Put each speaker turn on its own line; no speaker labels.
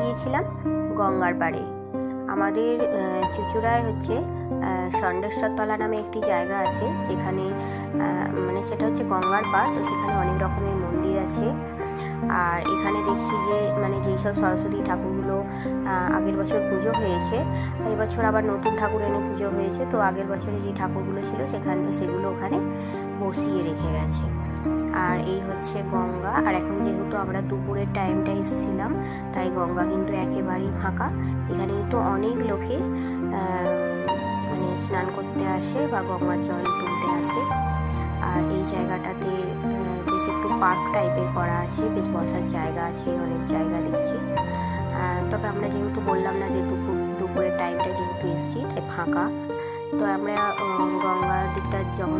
গিয়েছিলাম গঙ্গার পাড়ে। আমাদের চুঁচুড়ায় হচ্ছে ষণ্ঢেশ্বরতলা নামে একটি জায়গা আছে, যেখানে মানে সেটা হচ্ছে গঙ্গার পাড়। তো সেখানে অনেক রকমের মন্দির আছে। আর এখানে দেখছি যে মানে যেই সব সরস্বতী ঠাকুরগুলো আগের বছর পুজো হয়েছে, এবছর আবার নতুন ঠাকুর এনে পুজো হয়েছে। তো আগের বছরে যে ঠাকুরগুলো ছিল সেগুলো ওখানে বসিয়ে রেখে গেছে। আর এই হচ্ছে গঙ্গা। আর এখন যেহেতু আমরা দুপুরের টাইমটা এসেছিলাম, তাই গঙ্গা কিন্তু একেবারেই ফাঁকা। এখানে কিন্তু অনেক লোকে মানে স্নান করতে আসে বা গঙ্গার জল তুলতে আসে। আর এই জায়গাটাতে বেশ একটু পার্ক টাইপের করা আছে, বেশ বসার জায়গা আছে, অনেক জায়গা দেখছি। তবে আমরা যেহেতু বললাম না যে দুপুরের টাইমটা যেহেতু এসেছি, তাই ফাঁকা। তো আমরা গঙ্গার দিকটা যখন